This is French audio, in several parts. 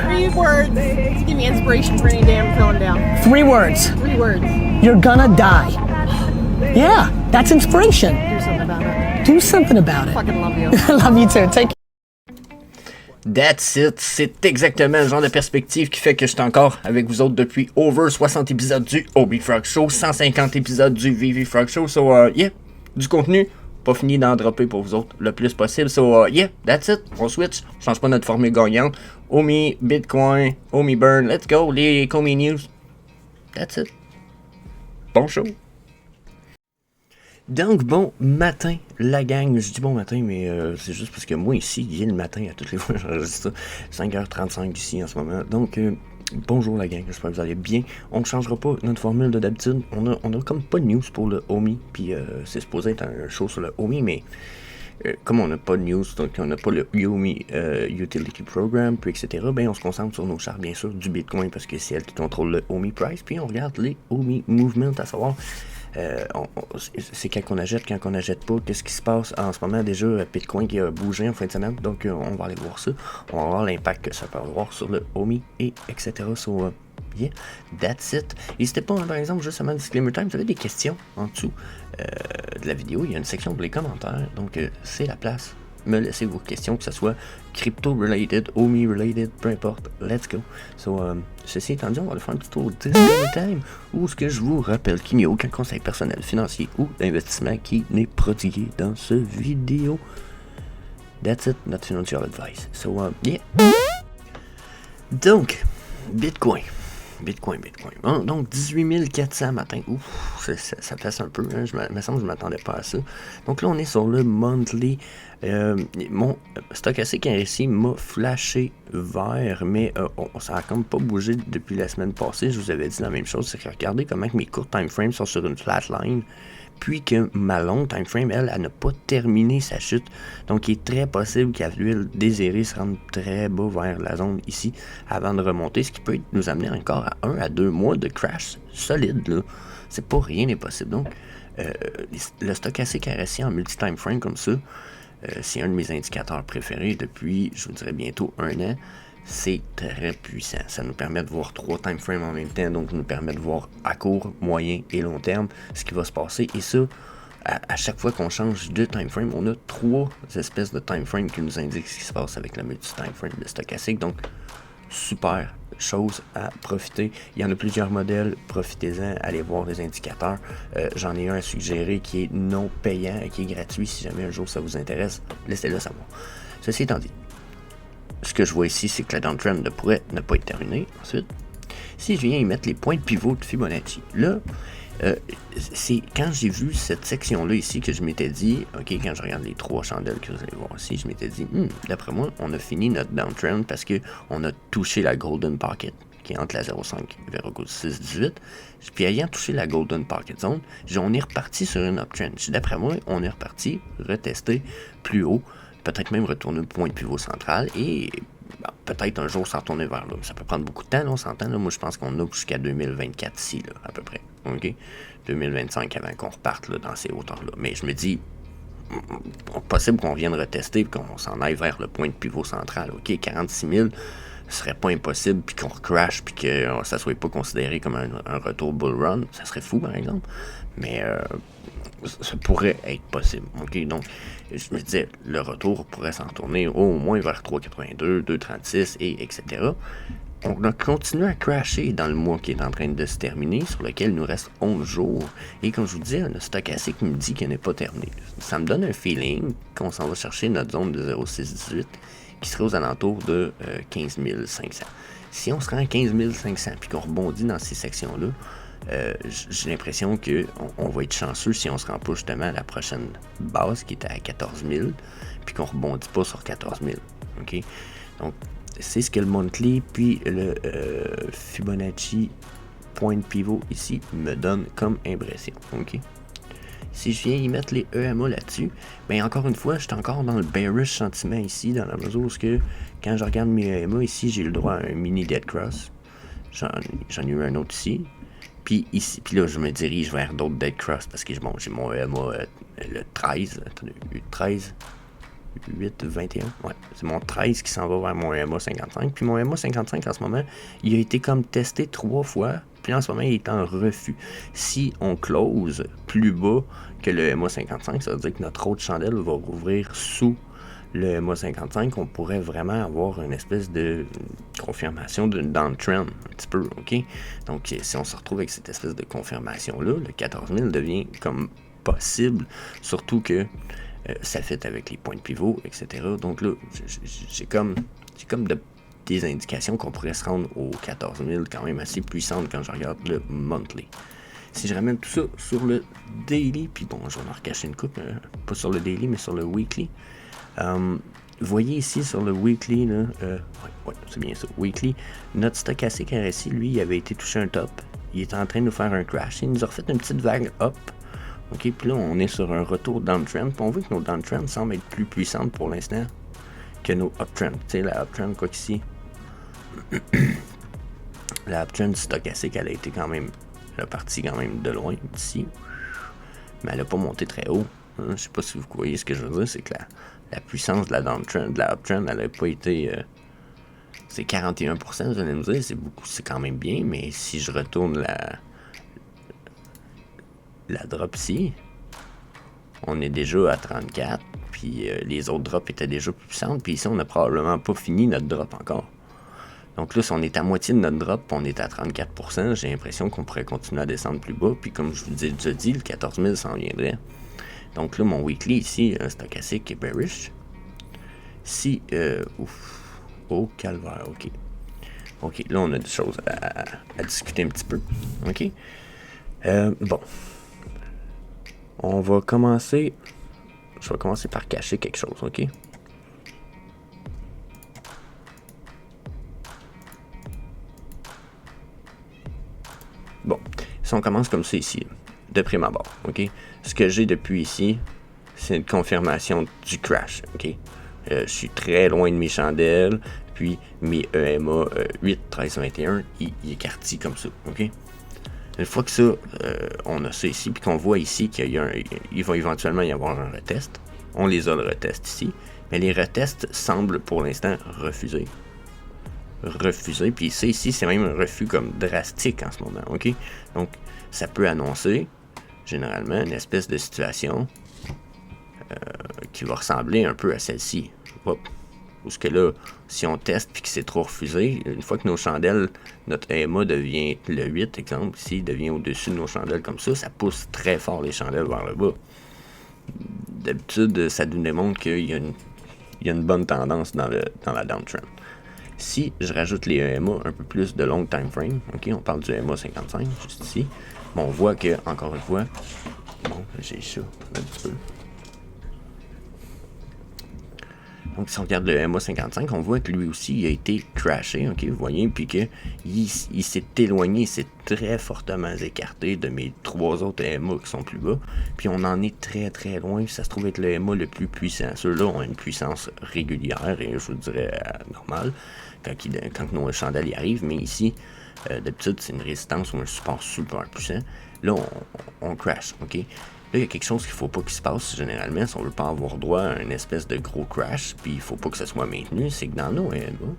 Three words to give me inspiration for any day I'm feeling down. 3 words. 3 words. You're gonna die. Yeah, that's inspiration. Do something about it. Do something about it. Fucking love you. I love you too. Take That's it, c'est exactement le genre de perspective qui fait que je suis encore avec vous autres depuis over 60 épisodes du Obi Frog Show, 150 épisodes du VV Frog Show, so yeah, du contenu, pas fini d'en dropper pour vous autres le plus possible, so yeah, that's it, on switch, change pas notre formule gagnante, Omi, Bitcoin, Omi Burn, let's go, les Comey News, that's it, bon show. Donc, bon matin, la gang. Je dis bon matin, mais c'est juste parce que moi, ici, il est le matin à toutes les fois. J'enregistre ça. 5h35 ici en ce moment. Donc, bonjour la gang. J'espère que vous allez bien. On ne changera pas notre formule de d'habitude. On a comme pas de news pour le Omi. Puis, c'est supposé être un show sur le Omi, mais comme on n'a pas de news, donc on n'a pas le Omi Utility Program, puis etc., ben on se concentre sur nos charts, bien sûr, du Bitcoin, parce que c'est elle qui contrôle le Omi Price. Puis, on regarde les Omi Movement, à savoir... c'est quand on n'achète pas, qu'est-ce qui se passe en ce moment. Déjà, Bitcoin qui a bougé en fin de semaine, donc on va aller voir ça, on va voir l'impact que ça peut avoir sur le Omi et etc. So, yeah, that's it. N'hésitez pas, par exemple, juste avant le disclaimer time, vous avez des questions en dessous de la vidéo, il y a une section pour les commentaires, donc c'est la place. Me laissez vos questions, que ce soit crypto-related, Omi-related, peu importe, let's go. So, ceci étant dit, on va aller faire un petit tour de disclaimer time, où ce que je vous rappelle qu'il n'y a aucun conseil personnel, financier ou d'investissement qui n'est prodigué dans ce vidéo. That's it, not financial advice. So, yeah. Donc, Bitcoin. Bon, donc, 18 400 matin. Ouf, ça passe un peu. Hein, me semble que je ne m'attendais pas à ça. Donc là, on est sur le monthly. Mon stochastique ici m'a flashé vert, mais ça a comme pas bougé depuis la semaine passée. Je vous avais dit la même chose. C'est que regardez comment mes courts time frames sont sur une flatline. Puis que ma longue time frame, elle n'a pas terminé sa chute. Donc, il est très possible qu'à l'huile désirée se rende très bas vers la zone ici avant de remonter, ce qui peut nous amener encore à 1 à 2 mois de crash solide, là. C'est pas rien n'est possible. Donc, le stochastique RSI en multi-time frame comme ça, c'est un de mes indicateurs préférés depuis, je vous dirais, bientôt 1 an. C'est très puissant. Ça nous permet de voir 3 time frames en même temps, donc ça nous permet de voir à court, moyen et long terme ce qui va se passer. Et ça, à chaque fois qu'on change de time frame, on a 3 espèces de time frame qui nous indiquent ce qui se passe avec le multi-time frame de stochastique. Donc, super chose à profiter. Il y en a plusieurs modèles, profitez-en, allez voir les indicateurs. J'en ai un à suggérer qui est non payant et qui est gratuit. Si jamais un jour ça vous intéresse, laissez-le savoir. Ceci étant dit, ce que je vois ici, c'est que la downtrend ne pourrait ne pas être terminée. Ensuite, si je viens y mettre les points de pivot de Fibonacci, là, c'est quand j'ai vu cette section-là ici que je m'étais dit, ok, quand je regarde les 3 chandelles que vous allez voir ici, je m'étais dit, d'après moi, on a fini notre downtrend parce qu'on a touché la Golden Pocket, qui est entre la 0,5 et 0,618. Puis ayant touché la Golden Pocket Zone, on est reparti sur une uptrend. D'après moi, on est reparti retester plus haut, peut-être même retourner au point de pivot central et peut-être un jour s'en retourner vers là. Ça peut prendre beaucoup de temps, là, on s'entend. Là. Moi, je pense qu'on a jusqu'à 2024 ici, là, à peu près. OK? 2025 avant qu'on reparte là, dans ces hauteurs-là. Mais je me dis, possible qu'on vienne retester et qu'on s'en aille vers le point de pivot central. OK? 46 000, ce serait pas impossible, puis qu'on crash, puis que ça soit pas considéré comme un retour bull run. Ça serait fou, par exemple. Mais ça pourrait être possible. OK? Donc, je me disais, le retour pourrait s'en tourner au moins vers 3,82, 2,36 et etc. On a continué à crasher dans le mois qui est en train de se terminer, sur lequel il nous reste 11 jours. Et comme je vous disais, le stochastique me dit qu'il n'est pas terminé. Ça me donne un feeling qu'on s'en va chercher notre zone de 0,618 qui serait aux alentours de 15 500. Si on se rend à 15 500 puis qu'on rebondit dans ces sections-là, j'ai l'impression qu'on va être chanceux si on se rend pas justement à la prochaine base qui était à 14 000 puis qu'on rebondit pas sur 14 000. OK? Donc, c'est ce que le monthly puis le Fibonacci point de pivot ici me donne comme impression. OK? Si je viens y mettre les EMA là-dessus, bien encore une fois, je suis encore dans le bearish sentiment ici, dans la mesure où quand je regarde mes EMA ici, j'ai le droit à un mini dead cross. J'en ai eu un autre ici. Puis ici, puis là, je me dirige vers d'autres dead cross parce que j'ai mon EMA le 13. Attendez, 13. 8, 21. Ouais, c'est mon 13 qui s'en va vers mon MA 55. Puis mon MA 55, en ce moment, il a été comme testé 3 fois. Puis en ce moment, il est en refus. Si on close plus bas que le MA 55, ça veut dire que notre autre chandelle va rouvrir sous le MA 55. On pourrait vraiment avoir une espèce de confirmation d'une downtrend, un petit peu, OK? Donc, si on se retrouve avec cette espèce de confirmation-là, le 14 000 devient comme possible, surtout que ça fait avec les points de pivot, etc. Donc là, j'ai comme des indications qu'on pourrait se rendre aux 14 000 quand même assez puissantes quand je regarde le monthly. Si je ramène tout ça sur le daily, puis bon, je vais en recacher une coupe, pas sur le daily, mais sur le weekly. Vous voyez ici sur le weekly, là, ouais, c'est bien ça, weekly, notre stochastique RSI, lui, il avait été touché un top. Il est en train de nous faire un crash. Il nous a refait une petite vague up. OK, puis là, on est sur un retour downtrend. Puis on voit que nos downtrends semblent être plus puissantes pour l'instant que nos uptrends. Tu sais, la uptrend, quoi qu'ici, la uptrend du stochastique, elle a été quand même, elle a parti quand même de loin d'ici. Mais elle n'a pas monté très haut. Hein. Je sais pas si vous voyez ce que je veux dire, c'est que la puissance de la downtrend, de la uptrend, elle n'a pas été... c'est 41%, vous allez me dire, c'est beaucoup, c'est quand même bien, mais si je retourne la drop ici, on est déjà à 34, puis les autres drops étaient déjà plus puissantes, puis ici on n'a probablement pas fini notre drop encore. Donc là, si on est à moitié de notre drop, on est à 34%, j'ai l'impression qu'on pourrait continuer à descendre plus bas, puis comme je vous ai déjà dit, le 14 000 s'en viendrait. Donc là, mon weekly ici, stochastique est bearish. Si, oh calvaire, ok. Ok, là on a des choses à discuter un petit peu, ok. Bon. On va commencer. Je vais commencer par cacher quelque chose, ok? Bon, si on commence comme ça ici, de prime abord, ok? Ce que j'ai depuis ici, c'est une confirmation du crash, ok? Je suis très loin de mes chandelles, puis mes EMA 8, 13, 21, il écartille comme ça, ok? Une fois que ça, on a ça ici, puis qu'on voit ici qu'il va éventuellement y avoir un retest, on les a le retest ici, mais les retests semblent pour l'instant refuser. Puis ça ici, c'est même un refus comme drastique en ce moment, ok? Donc, ça peut annoncer, généralement, une espèce de situation qui va ressembler un peu à celle-ci. Hop. Parce que là, si on teste puis que c'est trop refusé, une fois que nos chandelles, notre EMA devient le 8, exemple, ici, devient au-dessus de nos chandelles comme ça pousse très fort les chandelles vers le bas. D'habitude, ça nous démontre qu'il y a une bonne tendance dans la downtrend. Si je rajoute les EMA un peu plus de long time frame, ok, on parle du EMA 55, juste ici, bon, on voit que, encore une fois, bon, j'ai ça, un petit peu. Donc, si on regarde le MA 55, on voit que lui aussi, il a été crashé, ok, vous voyez, puis qu'il s'est éloigné, il s'est très fortement écarté de mes 3 autres MA qui sont plus bas, puis on en est très très loin, puis ça se trouve être le MA le plus puissant. Ceux-là ont une puissance régulière, et je vous dirais normale, quand nos chandelles y arrivent, mais ici, d'habitude, c'est une résistance ou un support super puissant. Là, on crash, ok? Là, il y a quelque chose qu'il ne faut pas qu'il se passe généralement si on ne veut pas avoir droit à une espèce de gros crash, puis il ne faut pas que ça soit maintenu, c'est que dans nos EMA,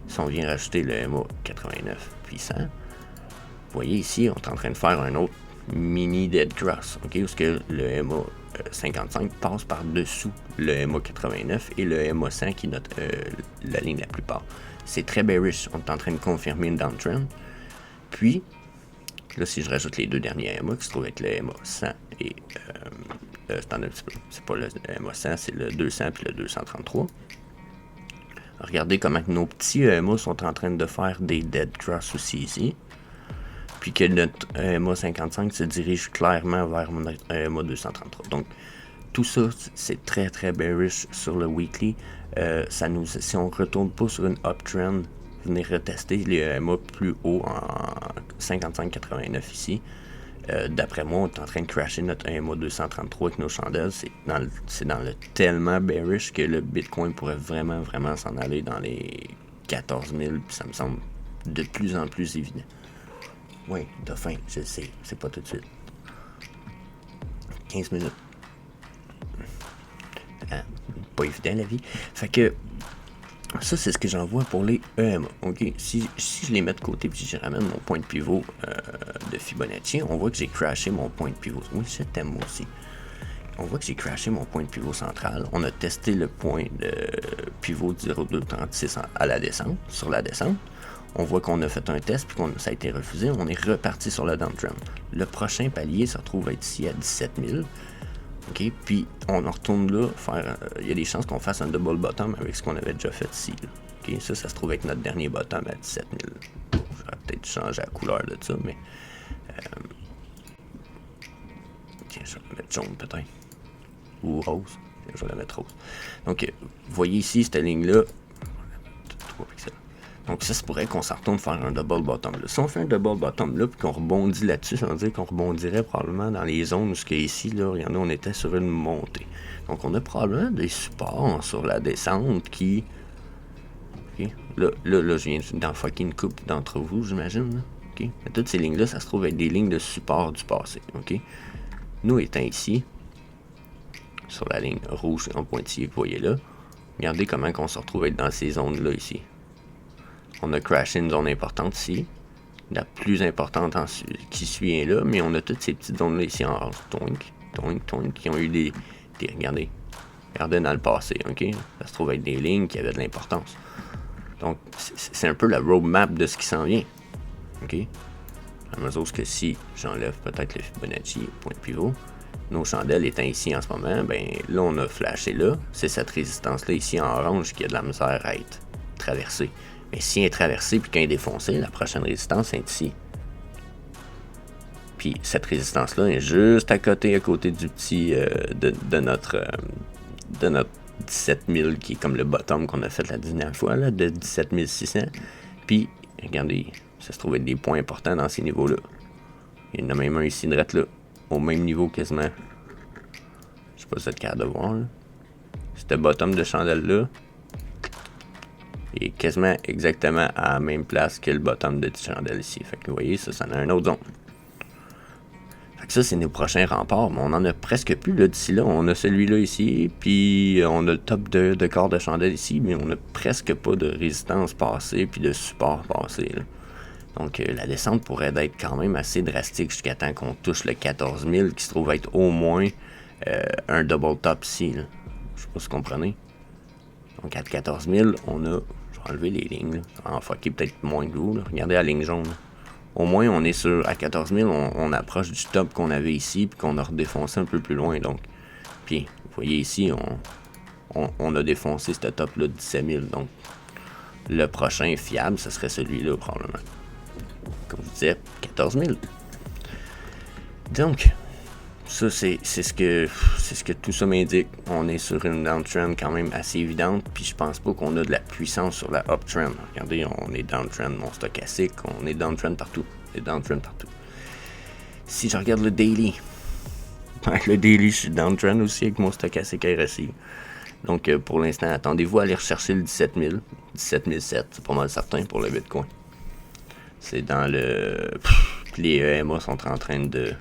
si on vient rajouter le MA 89 puissant, vous voyez ici, on est en train de faire un autre mini dead cross, ok, parce que le MA 55 passe par-dessous le MA 89 et le MA 100 qui est la ligne la plus bas. C'est très bearish, on est en train de confirmer une downtrend, puis là, si je rajoute les deux derniers MA qui se trouvent avec le MA 100 et attendez un petit peu, c'est pas le MA 100, c'est le 200 puis le 233. Regardez comment nos petits EMA sont en train de faire des dead cross aussi ici. Puis que notre EMA 55 se dirige clairement vers notre EMA 233. Donc, tout ça, c'est très très bearish sur le weekly. Si on ne retourne pas sur une uptrend, venir retester les EMA plus haut en 55,89 ici. D'après moi, on est en train de crasher notre EMA 233 avec nos chandelles. C'est dans le tellement bearish que le Bitcoin pourrait vraiment, vraiment s'en aller dans les 14 000. Puis ça me semble de plus en plus évident. Oui, dauphin, je sais, c'est pas tout de suite. 15 minutes. pas évident la vie. Fait que ça, c'est ce que j'en vois pour les EMA. OK? Si je les mets de côté puis je ramène mon point de pivot de Fibonacci, on voit que j'ai crashé mon point de pivot. Oui, je t'aime aussi. On voit que j'ai crashé mon point de pivot central. On a testé le point de pivot de 0,236 à la descente, sur la descente. On voit qu'on a fait un test puis ça a été refusé. On est reparti sur le downtrend. Le prochain palier se retrouve être ici à 17 000. OK? Puis on en retourne là, il y a des chances qu'on fasse un double bottom avec ce qu'on avait déjà fait ici. Là. OK? Ça se trouve être notre dernier bottom à 17 000. J'aurais peut-être changé la couleur de ça, mais... Tiens, je vais le mettre jaune peut-être. Ou rose. Tiens, je vais la mettre rose. Donc, vous voyez ici, cette ligne-là. 3 pixels. Donc ça se pourrait qu'on s'en retourne faire un double bottom là. Si on fait un double bottom là, puis qu'on rebondit là-dessus, ça veut dire qu'on rebondirait probablement dans les zones où ce qu'il y a ici, là, regardez, on était sur une montée. Donc on a probablement des supports sur la descente qui... Okay. Là, je viens d'en fucker une coupe d'entre vous, j'imagine. Là. Okay. Mais toutes ces lignes-là, ça se trouve être des lignes de support du passé. Okay. Nous étant ici, sur la ligne rouge en pointillé que vous voyez là, regardez comment on se retrouve être dans ces zones-là ici. On a crashé une zone importante ici. La plus importante qui suit est là, mais on a toutes ces petites zones-là ici en orange. Toink, qui ont eu des regardez dans le passé, OK? Ça se trouve être des lignes qui avaient de l'importance. Donc, c'est un peu la roadmap de ce qui s'en vient. OK? À mesure que si j'enlève peut-être le Fibonacci, point de pivot, nos chandelles étant ici en ce moment, ben là, on a flashé là. C'est cette résistance-là ici en orange qui a de la misère à être traversée. Mais si elle est traversée puis qu'elle est défoncée, la prochaine résistance est ici. Puis cette résistance-là est juste à côté du petit de notre 17 000 qui est comme le bottom qu'on a fait la dernière fois, là, de 17 600. Puis, regardez, ça se trouve être des points importants dans ces niveaux-là. Il y en a même un ici, direct là, au même niveau quasiment. Je sais pas si vous êtes capable de voir, là. Ce bottom de chandelle-là est quasiment exactement à la même place que le bottom de chandelle ici. Fait que vous voyez, ça en a un autre zone. Fait que ça, c'est nos prochains remparts, mais on en a presque plus là d'ici là. On a celui-là ici, puis on a le top de corps de chandelle ici, mais on n'a presque pas de résistance passée puis de support passé. Là. Donc la descente pourrait être quand même assez drastique jusqu'à temps qu'on touche le 14 000 qui se trouve être au moins un double top ici. Là. Je sais pas si vous comprenez. Donc à 14 000, on a... Je vais enlever les lignes. Là. En fucker peut-être moins que vous. Là. Regardez la ligne jaune. Là. Au moins, on est sur... À 14 000, on approche du top qu'on avait ici puis qu'on a redéfoncé un peu plus loin. Donc, puis, vous voyez ici, on a défoncé ce top-là de 17 000. Donc, le prochain fiable, ce serait celui-là probablement. Comme je disais, 14 000. Donc... Ça, c'est ce que tout ça m'indique. On est sur une downtrend quand même assez évidente, puis je pense pas qu'on a de la puissance sur la uptrend. Regardez, on est downtrend, mon stochastique, on est downtrend partout. Si je regarde le daily, je suis downtrend aussi avec mon stochastique RSI. Donc, pour l'instant, attendez-vous à aller rechercher le 17 000, 17 700, c'est pas mal certain pour le Bitcoin. C'est dans le... les EMA sont en train de...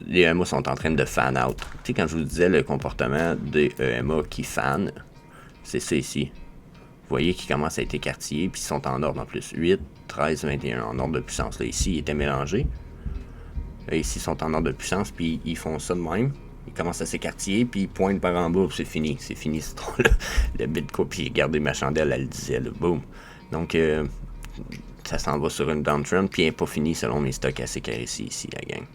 Les EMA sont en train de fan out. Tu sais, quand je vous disais le comportement des EMA qui fan, c'est ça ici. Vous voyez qu'ils commencent à être écartillés, puis ils sont en ordre en plus. 8, 13, 21 en ordre de puissance. Là, ici, ils étaient mélangés. Là, ici, ils sont en ordre de puissance, puis ils font ça de même. Ils commencent à s'écartiller, puis ils pointent par en bas, puis c'est fini. C'est fini, ce truc-là. Le Bitcoin, puis regardez ma chandelle, elle le disait, là, boum. Donc, ça s'en va sur une downtrend, puis elle n'est pas finie selon mes stochastiques ici, la gang.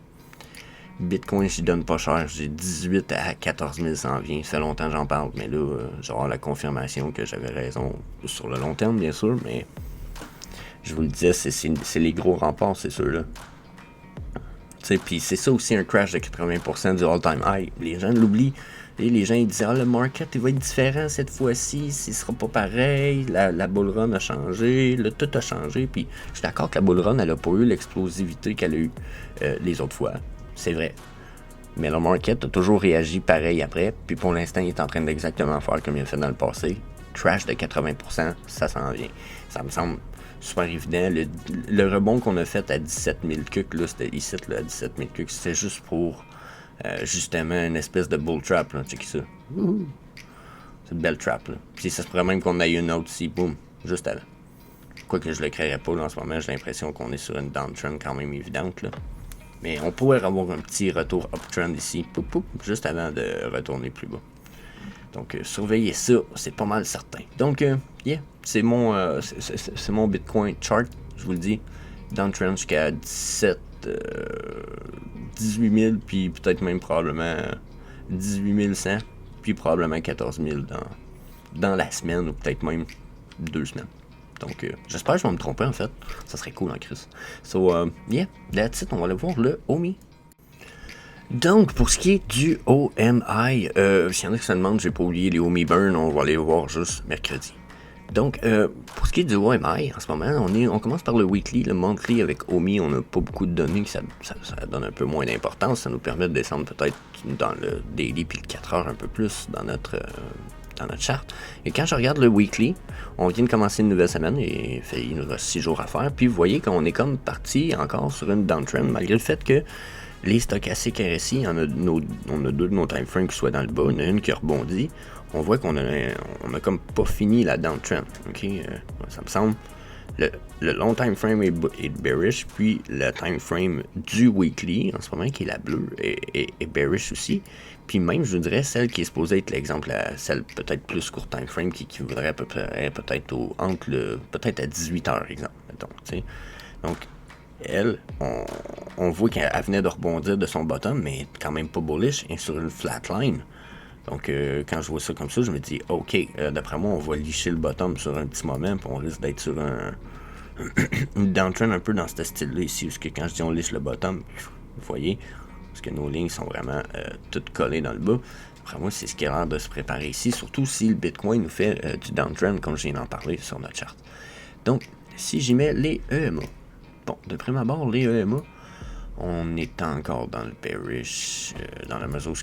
Bitcoin, je donne pas cher. J'ai 18 à 14 000 s'en vient. Ça fait longtemps que j'en parle, mais là, j'aurai la confirmation que j'avais raison sur le long terme, bien sûr, mais je vous le disais, c'est les gros remparts, c'est ceux-là. Puis c'est ça aussi un crash de 80% du all-time high. Les gens l'oublient. Et les gens ils disent le market il va être différent cette fois-ci, ce sera pas pareil, la bull run a changé, tout a changé. Puis je suis d'accord que la bull run elle a pas eu l'explosivité qu'elle a eu les autres fois. C'est vrai. Mais le market a toujours réagi pareil après. Puis pour l'instant, il est en train d'exactement faire comme il a fait dans le passé. Crash de 80%, ça s'en vient. Ça me semble super évident. Le rebond qu'on a fait à 17 000 cucs, là, c'était ici, là, à 17 000 cucs, c'était juste pour justement une espèce de bull trap. Là, check ça. C'est une belle trap, là. Puis ça se pourrait même qu'on ait une autre ici, boum, juste avant. Quoique je le créerais pas, là, en ce moment, j'ai l'impression qu'on est sur une downtrend quand même évidente, là. Mais on pourrait avoir un petit retour uptrend ici, poup, poup, juste avant de retourner plus bas. Donc, surveillez ça, c'est pas mal certain. Donc, yeah, c'est mon Bitcoin chart, je vous le dis. Downtrend jusqu'à 18 000, puis peut-être même probablement 18 100, puis probablement 14 000 dans la semaine, ou peut-être même 2 semaines. Donc, j'espère que je vais me tromper, en fait. Ça serait cool en crise. So, yeah, that's it. On va aller voir le OMI. Donc, pour ce qui est du OMI, s'il y en a qui se demandent, j'ai pas oublié les OMI Burn, on va aller voir juste mercredi. Donc, pour ce qui est du OMI, en ce moment, on commence par le weekly, le monthly avec OMI, on n'a pas beaucoup de données, ça donne un peu moins d'importance, ça nous permet de descendre peut-être dans le daily puis le 4 heures un peu plus dans notre charte. Et quand je regarde le weekly, on vient de commencer une nouvelle semaine et il nous reste 6 jours à faire, puis vous voyez qu'on est comme parti encore sur une downtrend, malgré le fait que les stochastiques RSI, on a deux de nos timeframes qui soient dans le bas, il y en a une qui rebondit. On voit qu'on a comme pas fini la downtrend. Okay? Ça me semble. Le long time frame est bearish, puis le time frame du weekly, en ce moment, qui est la bleue, est bearish aussi. Puis même, je vous dirais, celle qui est supposée être l'exemple, celle peut-être plus court time frame, qui voudrait peut-être peut-être à 18 heures, exemple. Donc, elle, on voit qu'elle venait de rebondir de son bottom, mais quand même pas bullish, et sur une flat line. Donc, quand je vois ça comme ça, je me dis, OK, d'après moi, on va licher le bottom sur un petit moment, puis on risque d'être sur une downtrend un peu dans ce style-là ici, parce que quand je dis on liche le bottom, vous voyez, parce que nos lignes sont vraiment toutes collées dans le bas. Après moi, c'est ce qui a l'air de se préparer ici, surtout si le Bitcoin nous fait du downtrend, comme je viens d'en parler sur notre charte. Donc, si j'y mets les EMA, bon, de prime abord, les EMA, on est encore dans le bearish, dans la mesure où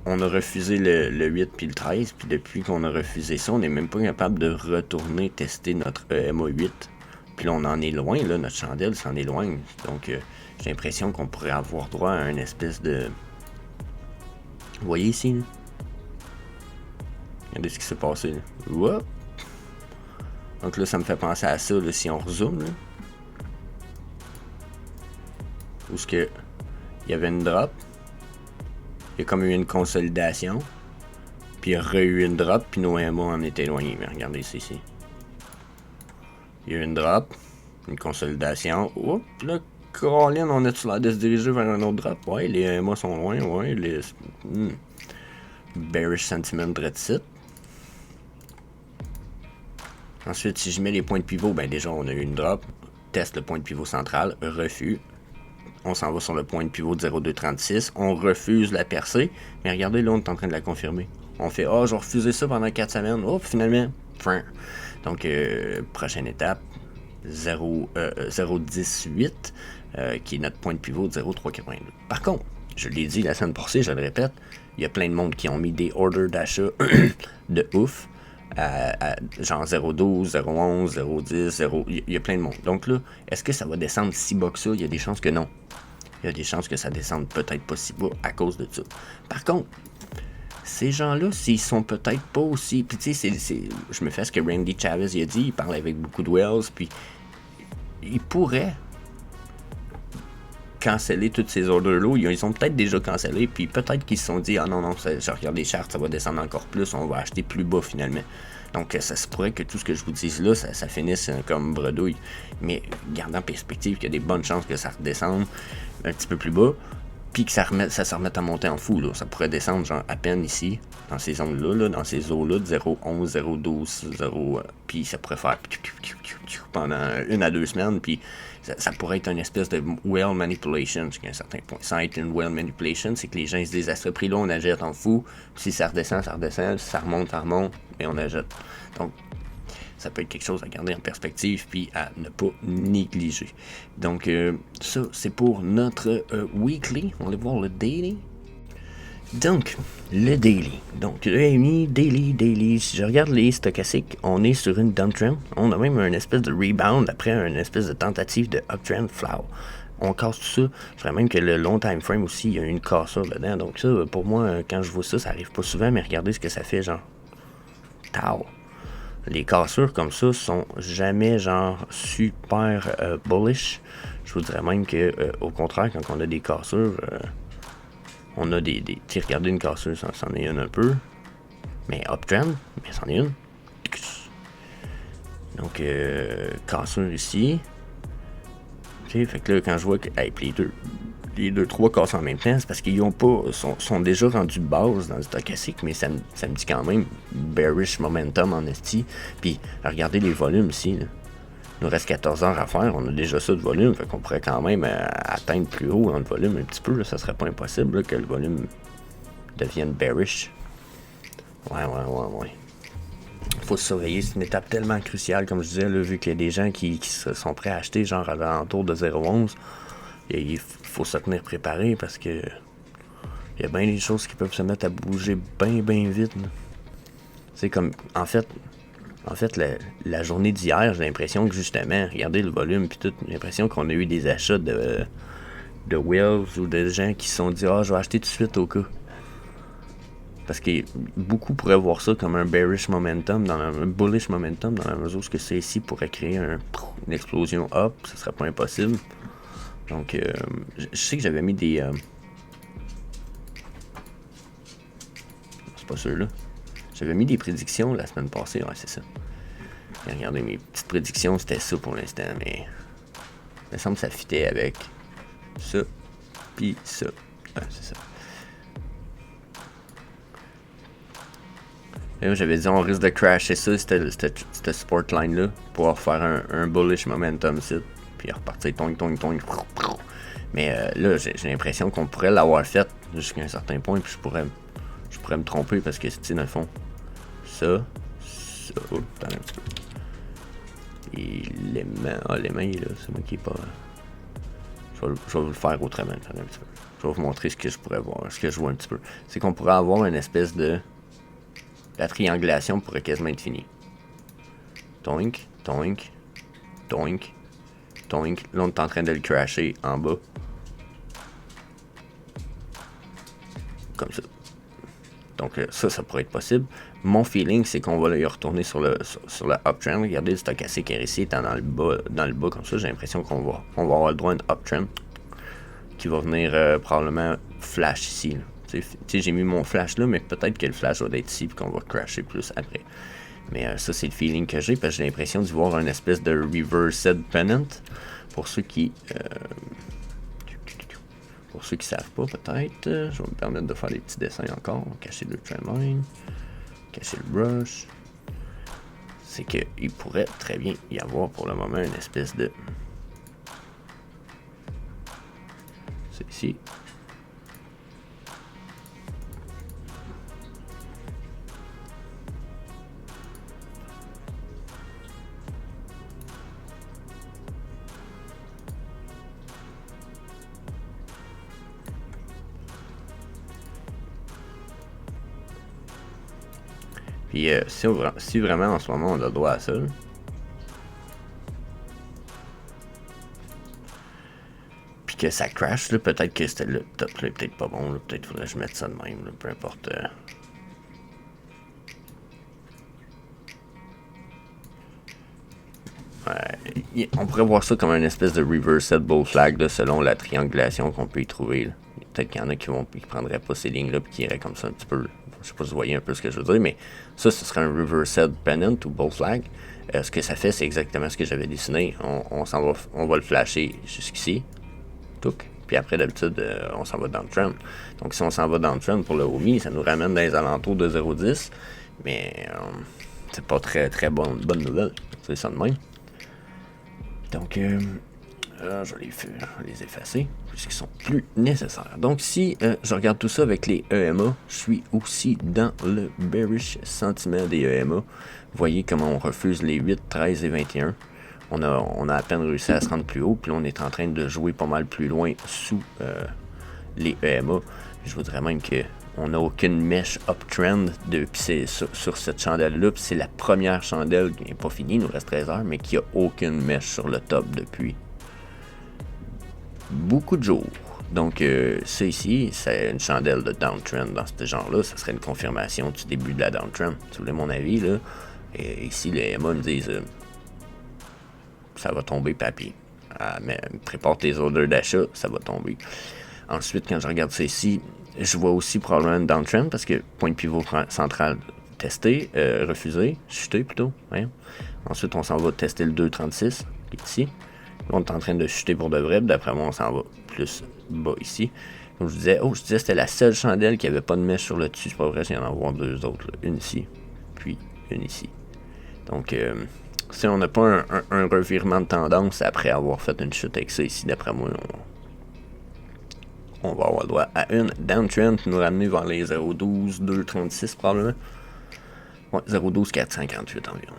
on a refusé le 8 puis le 13, puis depuis qu'on a refusé ça, on n'est même pas capable de retourner tester notre EMA 8. Puis là, on en est loin, là, notre chandelle s'en est loin. Donc, j'ai l'impression qu'on pourrait avoir droit à une espèce de... Vous voyez ici, là? Regardez ce qui s'est passé, là. Whoop! Donc là, ça me fait penser à ça, là, si on rezoome, là. Où est-ce que il y avait une drop. Il y a comme eu une consolidation. Puis il y a eu une drop, puis nos MA en étaient éloignés. Mais regardez ça ici. Il y a eu une drop, une consolidation. Oups, là, Caroline, on a-tu l'air de se diriger vers un autre drop? Ouais, les MA sont loin, ouais. Bearish sentiment de site. Ensuite, si je mets les points de pivot, ben déjà, on a eu une drop. Teste le point de pivot central, refus. On s'en va sur le point de pivot de 0,236. On refuse la percée. Mais regardez, là, on est en train de la confirmer. On fait, je vais refuser ça pendant 4 semaines. Oh, finalement, fin. Donc, prochaine étape, 0,18, qui est notre point de pivot de 0,382. Par contre, je l'ai dit la semaine passée, je le répète, il y a plein de monde qui ont mis des orders d'achat de ouf. Genre 0,12, 0,11, 0,10, 0... Il y a plein de monde. Donc là, est-ce que ça va descendre si bas que ça? Il y a des chances que non. Il y a des chances que ça descende peut-être pas si bas à cause de ça. Par contre, ces gens-là, s'ils sont peut-être pas aussi... Puis tu sais, je me fais ce que Randy Chavez il a dit, il parle avec beaucoup de wells, puis il pourrait canceller toutes ces orders-là. Ils ont peut-être déjà cancellé, puis peut-être qu'ils se sont dit, non, je regarde les charts, ça va descendre encore plus, on va acheter plus bas finalement. Donc ça se pourrait que tout ce que je vous dise là, ça finisse comme bredouille. Mais gardant en perspective qu'il y a des bonnes chances que ça redescende un petit peu plus bas, puis que ça se remette à monter en fou. Là. Ça pourrait descendre genre à peine ici, dans ces zones-là, dans ces eaux-là, de 0,11, 0,12, 0... puis ça pourrait faire pendant 1 à 2 semaines, puis ça pourrait être une espèce de well manipulation jusqu'à un certain point. Sans être une well manipulation, c'est que les gens se disent à ce prix-là, on achète en fou, puis si ça redescend, ça redescend, si ça remonte, et on achète. Donc, ça peut être quelque chose à garder en perspective puis à ne pas négliger. Donc, ça, c'est pour notre weekly. On va aller voir le daily. Donc, le daily. Donc, le EMI, daily. Si je regarde les stochastiques, on est sur une downtrend. On a même une espèce de rebound après une espèce de tentative de uptrend flow. on casse tout ça. Je dirais même que le long time frame aussi, il y a une cassure dedans. Donc ça, pour moi, quand je vois ça, ça arrive pas souvent, mais regardez ce que ça fait, genre. Tao. Les cassures comme ça sont jamais genre super bullish. Je vous dirais même que au contraire, quand on a des cassures, on a des regardez une cassure, c'en est une un peu. Mais uptrend, mais c'en est une. Donc cassure ici. Okay, fait que là, quand je vois que les deux, trois cassent en même temps, c'est parce qu'ils sont déjà rendus base dans le stochastique, mais ça me dit quand même bearish momentum en esti. Puis regardez les volumes ici. Là. Il nous reste 14 heures à faire, on a déjà ça de volume, fait qu'on pourrait quand même atteindre plus haut dans le volume un petit peu. Là, ça serait pas impossible là, que le volume devienne bearish. Ouais. Faut surveiller, c'est une étape tellement cruciale, comme je disais, là, vu qu'il y a des gens qui sont prêts à acheter genre à l'entour de 0,11. Et il faut se tenir préparé parce que il y a bien des choses qui peuvent se mettre à bouger bien vite. C'est comme, en fait la journée d'hier, j'ai l'impression que justement, regardez le volume puis tout, j'ai l'impression qu'on a eu des achats de Wells ou de gens qui se sont dit je vais acheter tout de suite au cas. Parce que beaucoup pourraient voir ça comme un bearish momentum, un bullish momentum, dans la mesure où c'est ici pourrait créer une explosion up, ce serait pas impossible. Donc, je sais que j'avais mis des... c'est pas ceux-là. J'avais mis des prédictions la semaine passée, ouais, c'est ça. Et regardez, mes petites prédictions, c'était ça pour l'instant, mais... il me semble que ça fitait avec ça, puis ça. Ouais, c'est ça. Et j'avais dit on risque de crasher ça, cette support line-là, pour pouvoir faire un bullish momentum sit, puis repartir tong. Mais là, j'ai l'impression qu'on pourrait l'avoir fait jusqu'à un certain point, puis je pourrais me tromper parce que, tu sais, dans le fond, ça, attends un petit peu. Et l'aimant, il est là, c'est moi qui est pas... Je vais vous le faire autrement, attends un petit peu. Je vais vous montrer ce que je pourrais voir, ce que je vois un petit peu. C'est qu'on pourrait avoir une espèce de... La triangulation pourrait quasiment être finie. Toink. Là, on est en train de le crasher en bas. Comme ça. Donc ça pourrait être possible. Mon feeling, c'est qu'on va y retourner sur le uptrend. Regardez le stochastique ici étant dans le bas comme ça. J'ai l'impression qu'on va avoir le droit à un uptrend qui va venir probablement flash ici. Tu sais, j'ai mis mon flash là, mais peut-être que le flash va être ici et qu'on va crasher plus après. Mais ça, c'est le feeling que j'ai parce que j'ai l'impression d'y voir une espèce de reversed pennant. Pour ceux qui savent pas, peut-être, je vais me permettre de faire des petits dessins encore. Cacher le trendline, cacher le brush. C'est qu'il pourrait très bien y avoir pour le moment une espèce de... C'est ici. Puis si vraiment en ce moment on a droit à ça, puis que ça crash, là, peut-être que c'était le top là, peut-être pas bon, là, peut-être faudrait que je mette ça de même, là, peu importe. On pourrait voir ça comme une espèce de reversed bull flag là, selon la triangulation qu'on peut y trouver. Là. Peut-être qu'il y en a qui prendraient pas ces lignes-là et qui iraient comme ça un petit peu. Là. Je sais pas si vous voyez un peu ce que je veux dire, mais ça, ce serait un reversed pennant ou bull flag. Ce que ça fait, c'est exactement ce que j'avais dessiné. On va le flasher jusqu'ici. Touc. Puis après, d'habitude, on s'en va dans le trend. Donc, si on s'en va dans le trend pour le OMI, ça nous ramène dans les alentours de 0,10. Mais c'est pas très bonne nouvelle. C'est ça de même. Donc, je vais les effacer puisqu'ils sont plus nécessaires. Donc, si je regarde tout ça avec les EMA, je suis aussi dans le bearish sentiment des EMA. Vous voyez comment on refuse les 8, 13 et 21. On a à peine réussi à se rendre plus haut, puis là, on est en train de jouer pas mal plus loin sous les EMA. Je vous dirais même qu'on n'a aucune mèche uptrend depuis sur cette chandelle-là. C'est la première chandelle qui n'est pas finie, il nous reste 13 heures, mais qui a aucune mèche sur le top depuis. beaucoup de jours. Donc, ça ici, c'est une chandelle de downtrend dans ce genre-là. Ça serait une confirmation du début de la downtrend. Si vous voulez mon avis, là. Et ici, les EMA me disent ça va tomber, papier. Mais prépare tes ordres d'achat, ça va tomber. Ensuite, quand je regarde ça ici, je vois aussi probablement une downtrend parce que point de pivot central testé, refusé, chuté plutôt. Hein. Ensuite, on s'en va tester le 2,36 qui est ici. On est en train de chuter pour de vrai. D'après moi, on s'en va plus bas ici. Comme je disais, c'était la seule chandelle qui avait pas de mèche sur le dessus. C'est pas vrai, il y en a avoir deux autres. Là. Une ici, puis une ici. Donc, si on n'a pas un revirement de tendance après avoir fait une chute avec ça ici, d'après moi, on va avoir le droit à une downtrend nous ramener vers les 0,12, 2,36 probablement. Ouais, 0,12, 458 environ.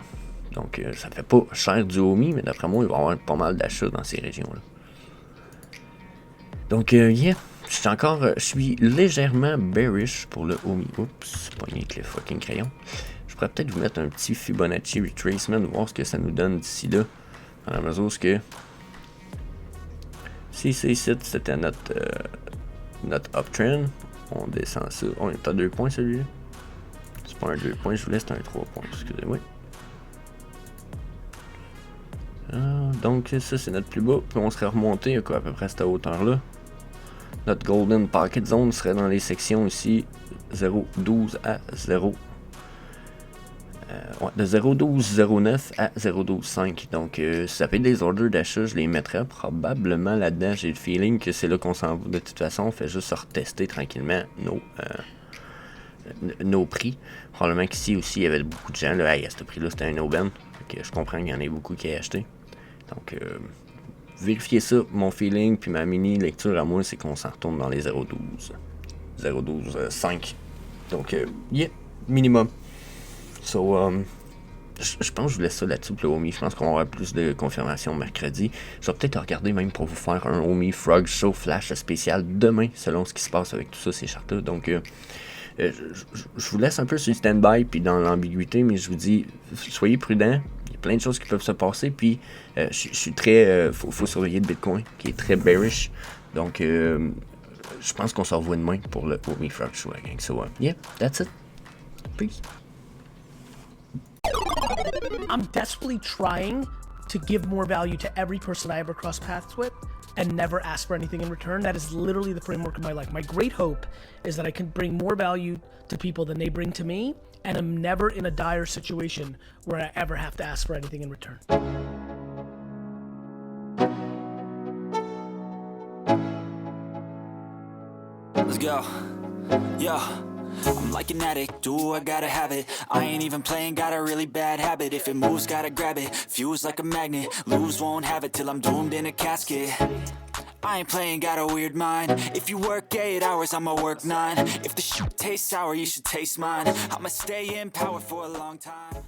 Donc, ça fait pas cher du OMI, mais d'après moi, il va y avoir pas mal d'achats dans ces régions-là. Donc, yeah, je suis légèrement bearish pour le OMI. Oups, pogné avec le fucking crayon. Je pourrais peut-être vous mettre un petit Fibonacci Retracement, voir ce que ça nous donne d'ici là. Dans la mesure où que si c'est ici, c'était notre uptrend, on descend ça. On est à 2 points celui-là. C'est pas un 2 points, je vous laisse, c'est un 3 points, excusez-moi. Donc ça c'est notre plus bas, puis on serait remonté à peu près à cette hauteur-là. Notre Golden Pocket Zone serait dans les sections ici 0,12 à 0. De 0,12,09 à 0,12,5. Donc, si ça fait des ordres d'achat, je les mettrais probablement là-dedans. J'ai le feeling que c'est là qu'on s'en va. De toute façon, on fait juste retester tranquillement nos prix. Probablement qu'ici aussi, il y avait beaucoup de gens. Là, hey, à ce prix-là, c'était un aubaine. Je comprends qu'il y en ait beaucoup qui aient acheté. Donc, vérifiez ça. Mon feeling puis ma mini lecture à moi, c'est qu'on s'en retourne dans les 0,12. 0,12,5. Donc, yeah, minimum. So, je pense que je vous laisse ça là-dessus pour le OMI. Je pense qu'on aura plus de confirmations mercredi. Je vais peut-être regarder même pour vous faire un OMI Frog Show Flash spécial demain, selon ce qui se passe avec tout ça, ces chartes-là. Donc, je vous laisse un peu sur le stand-by puis dans l'ambiguïté, mais je vous dis, soyez prudents. Il y a plein de choses qui peuvent se passer. Puis, je suis très. Faut surveiller le Bitcoin, qui est très bearish. Donc, je pense qu'on se revoit demain pour le OMI Frog Show, la gang. So, yeah, that's it. Peace. I'm desperately trying to give more value to every person I ever cross paths with and never ask for anything in return. That is literally the framework of my life. My great hope is that I can bring more value to people than they bring to me, and I'm never in a dire situation where I ever have to ask for anything in return. Let's go. Yeah. I'm like an addict, do I gotta have it. I ain't even playing, got a really bad habit. If it moves, gotta grab it, fuse like a magnet. Lose, won't have it till I'm doomed in a casket. I ain't playing, got a weird mind. If you work 8 hours, I'ma work 9. If the shoot tastes sour, you should taste mine. I'ma stay in power for a long time.